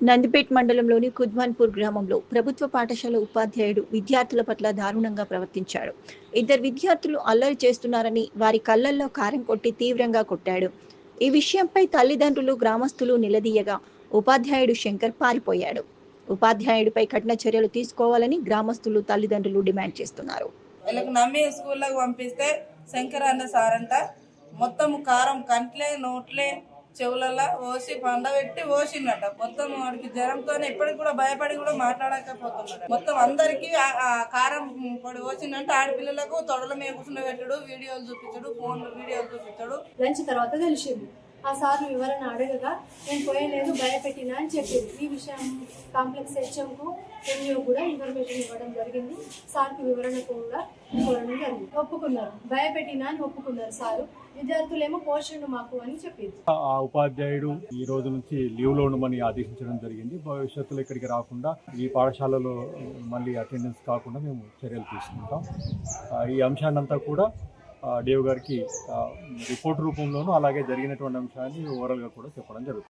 నందిపేట్ మండలంలోని కుద్వాన్పూర్ గ్రామంలో ప్రభుత్వ పాఠశాల ఉపాధ్యాయుడు విద్యార్థుల పట్ల దారుణంగా ప్రవర్తించాడు. ఇద్దరు విద్యార్థులు అల్లరి చేస్తున్నారని వారి కళ్లల్లో కారం కొట్టి తీవ్రంగా కొట్టాడు. ఈ విషయంపై తల్లిదండ్రులు, గ్రామస్తులు నిలదీయగా ఉపాధ్యాయుడు శంకర్ పారిపోయాడు. ఉపాధ్యాయుడిపై కఠిన చర్యలు తీసుకోవాలని గ్రామస్తులు, తల్లిదండ్రులు డిమాండ్ చేస్తున్నారు. వీళ్ళకి నమ్మి స్కూల్లోకి పంపిస్తే శంకర్ అన్న సార్ అంట మొత్తం కారం కంట్లే నోట్లే చెవులలో పోసి పండబెట్టి పోసిందట. మొత్తం వాడికి జ్వరంతో ఇప్పటికి కూడా భయపడి కూడా మాట్లాడకపోతున్నాడు. మొత్తం అందరికి ఆ కారం పొడి పోసిందంటే ఆడపిల్లలకు తొడల మీద కూర్చుండబెట్టడు, వీడియోలు చూపించడు, ఫోన్ వీడియోలు చూపించడు. లంచ్ తర్వాత తెలిసింది. ఆ సార్లు వివరణ అడగగా నేను పోయలేదు, భయపెట్టినా అని చెప్పింది. ఈ విషయం కాంప్లెక్స్ హెచ్ఎంకు ఎంఈఓ కూడా ఇన్ఫర్మేషన్ ఇవ్వడం జరిగింది. సార్కి వివరణ కూడా ఇవ్వడం జరిగింది. ఒప్పుకున్నారు, భయపెట్టినా అని ఒప్పుకున్నారు సారు. విద్యార్థులేమో పోషణ మాకు అని చెప్పింది. ఆ ఉపాధ్యాయుడు ఈ రోజు నుంచి లీవ్ లో ఉండమని ఆదేశించడం జరిగింది. భవిష్యత్తులో ఇక్కడికి రాకుండా ఈ పాఠశాలలో మళ్ళీ అటెండెన్స్ కాకుండా మేము చర్యలు తీసుకుంటాం. ఈ అంశాన్నంతా కూడా డిఓ గారికి రిపోర్ట్ రూపంలోనూ అలాగే జరిగినటువంటి అంశాన్ని ఓవరాల్గా కూడా చెప్పడం జరుగుతుంది.